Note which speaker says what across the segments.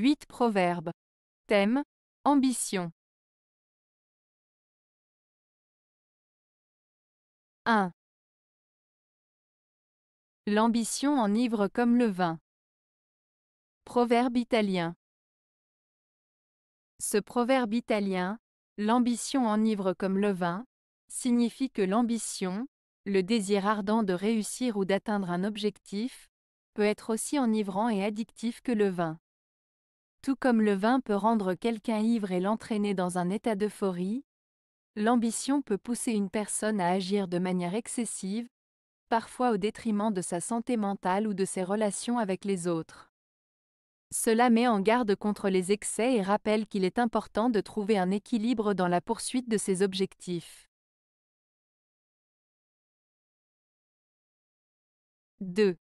Speaker 1: 8 proverbes. Thème: ambition. 1. L'ambition enivre comme le vin. Proverbe italien. Ce proverbe italien, l'ambition enivre comme le vin, signifie que l'ambition, le désir ardent de réussir ou d'atteindre un objectif, peut être aussi enivrant et addictif que le vin. Tout comme le vin peut rendre quelqu'un ivre et l'entraîner dans un état d'euphorie, l'ambition peut pousser une personne à agir de manière excessive, parfois au détriment de sa santé mentale ou de ses relations avec les autres. Cela met en garde contre les excès et rappelle qu'il est important de trouver un équilibre dans la poursuite de ses objectifs. 2.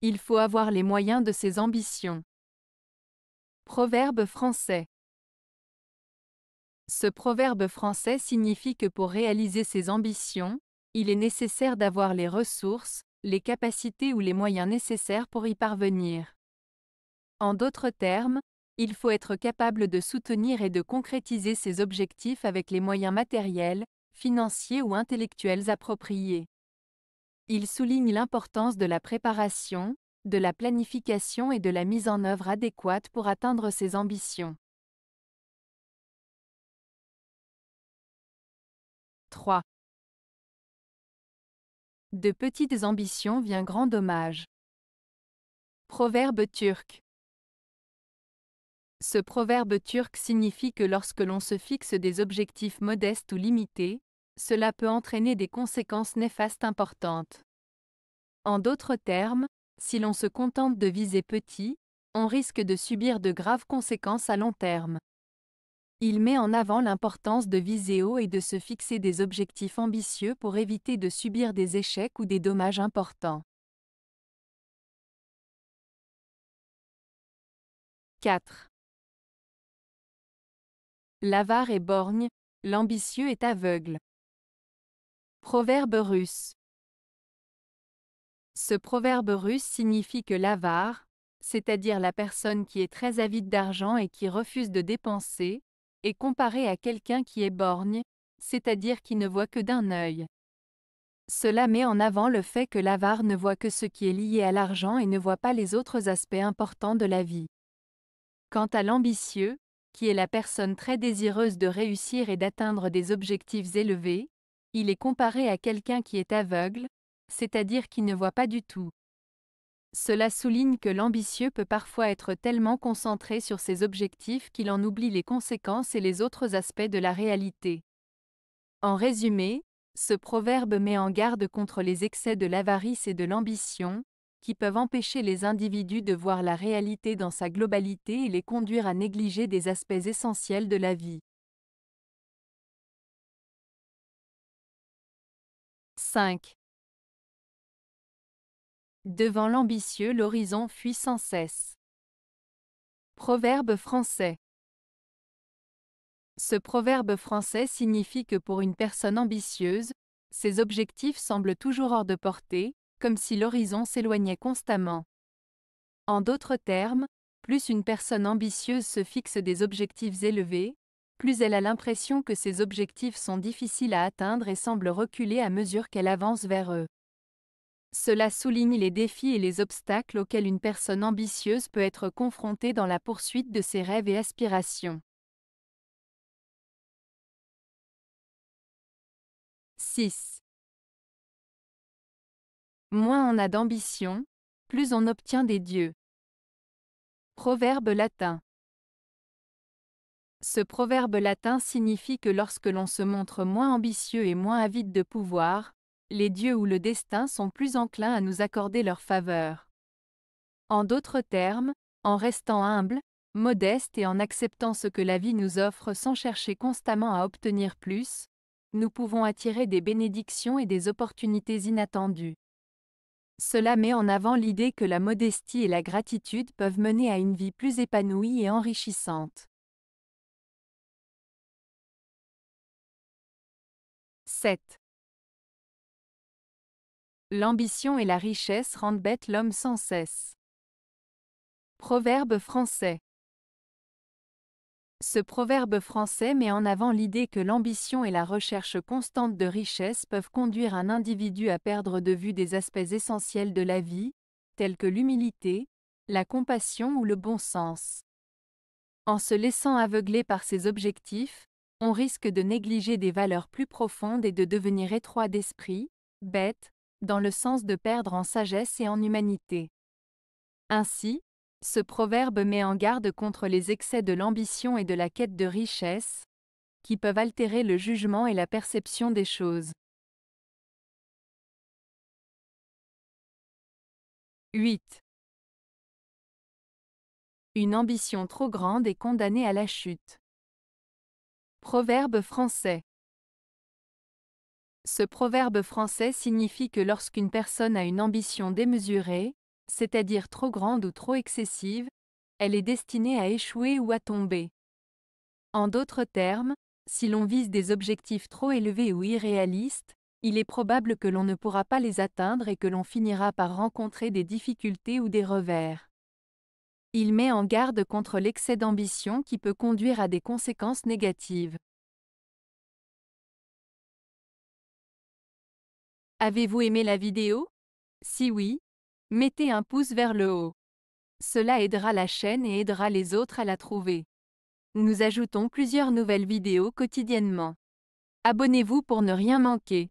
Speaker 1: Il faut avoir les moyens de ses ambitions. Proverbe français. Ce proverbe français signifie que pour réaliser ses ambitions, il est nécessaire d'avoir les ressources, les capacités ou les moyens nécessaires pour y parvenir. En d'autres termes, il faut être capable de soutenir et de concrétiser ses objectifs avec les moyens matériels, financiers ou intellectuels appropriés. Il souligne l'importance de la préparation, de la planification et de la mise en œuvre adéquate pour atteindre ses ambitions. 3. De petites ambitions vient grand dommage. Proverbe turc. Ce proverbe turc signifie que lorsque l'on se fixe des objectifs modestes ou limités, cela peut entraîner des conséquences néfastes importantes. En d'autres termes, si l'on se contente de viser petit, on risque de subir de graves conséquences à long terme. Il met en avant l'importance de viser haut et de se fixer des objectifs ambitieux pour éviter de subir des échecs ou des dommages importants. 4. L'avare est borgne, l'ambitieux est aveugle. Proverbe russe. Ce proverbe russe signifie que l'avare, c'est-à-dire la personne qui est très avide d'argent et qui refuse de dépenser, est comparé à quelqu'un qui est borgne, c'est-à-dire qui ne voit que d'un œil. Cela met en avant le fait que l'avare ne voit que ce qui est lié à l'argent et ne voit pas les autres aspects importants de la vie. Quant à l'ambitieux, qui est la personne très désireuse de réussir et d'atteindre des objectifs élevés, il est comparé à quelqu'un qui est aveugle, c'est-à-dire qui ne voit pas du tout. Cela souligne que l'ambitieux peut parfois être tellement concentré sur ses objectifs qu'il en oublie les conséquences et les autres aspects de la réalité. En résumé, ce proverbe met en garde contre les excès de l'avarice et de l'ambition, qui peuvent empêcher les individus de voir la réalité dans sa globalité et les conduire à négliger des aspects essentiels de la vie. 5. Devant l'ambitieux, l'horizon fuit sans cesse. Proverbe français. Ce proverbe français signifie que pour une personne ambitieuse, ses objectifs semblent toujours hors de portée, comme si l'horizon s'éloignait constamment. En d'autres termes, plus une personne ambitieuse se fixe des objectifs élevés, plus elle a l'impression que ces objectifs sont difficiles à atteindre et semble reculer à mesure qu'elle avance vers eux. Cela souligne les défis et les obstacles auxquels une personne ambitieuse peut être confrontée dans la poursuite de ses rêves et aspirations. 6. Moins on a d'ambition, plus on obtient des dieux. Proverbe latin. Ce proverbe latin signifie que lorsque l'on se montre moins ambitieux et moins avide de pouvoir, les dieux ou le destin sont plus enclins à nous accorder leur faveur. En d'autres termes, en restant humble, modeste et en acceptant ce que la vie nous offre sans chercher constamment à obtenir plus, nous pouvons attirer des bénédictions et des opportunités inattendues. Cela met en avant l'idée que la modestie et la gratitude peuvent mener à une vie plus épanouie et enrichissante. 7. L'ambition et la richesse rendent bête l'homme sans cesse. Proverbe français. Ce proverbe français met en avant l'idée que l'ambition et la recherche constante de richesse peuvent conduire un individu à perdre de vue des aspects essentiels de la vie, tels que l'humilité, la compassion ou le bon sens. En se laissant aveugler par ces objectifs, on risque de négliger des valeurs plus profondes et de devenir étroit d'esprit, bête, dans le sens de perdre en sagesse et en humanité. Ainsi, ce proverbe met en garde contre les excès de l'ambition et de la quête de richesse, qui peuvent altérer le jugement et la perception des choses. 8. Une ambition trop grande est condamnée à la chute. Proverbe français. Ce proverbe français signifie que lorsqu'une personne a une ambition démesurée, c'est-à-dire trop grande ou trop excessive, elle est destinée à échouer ou à tomber. En d'autres termes, si l'on vise des objectifs trop élevés ou irréalistes, il est probable que l'on ne pourra pas les atteindre et que l'on finira par rencontrer des difficultés ou des revers. Il met en garde contre l'excès d'ambition qui peut conduire à des conséquences négatives. Avez-vous aimé la vidéo? Si oui, mettez un pouce vers le haut. Cela aidera la chaîne et aidera les autres à la trouver. Nous ajoutons plusieurs nouvelles vidéos quotidiennement. Abonnez-vous pour ne rien manquer.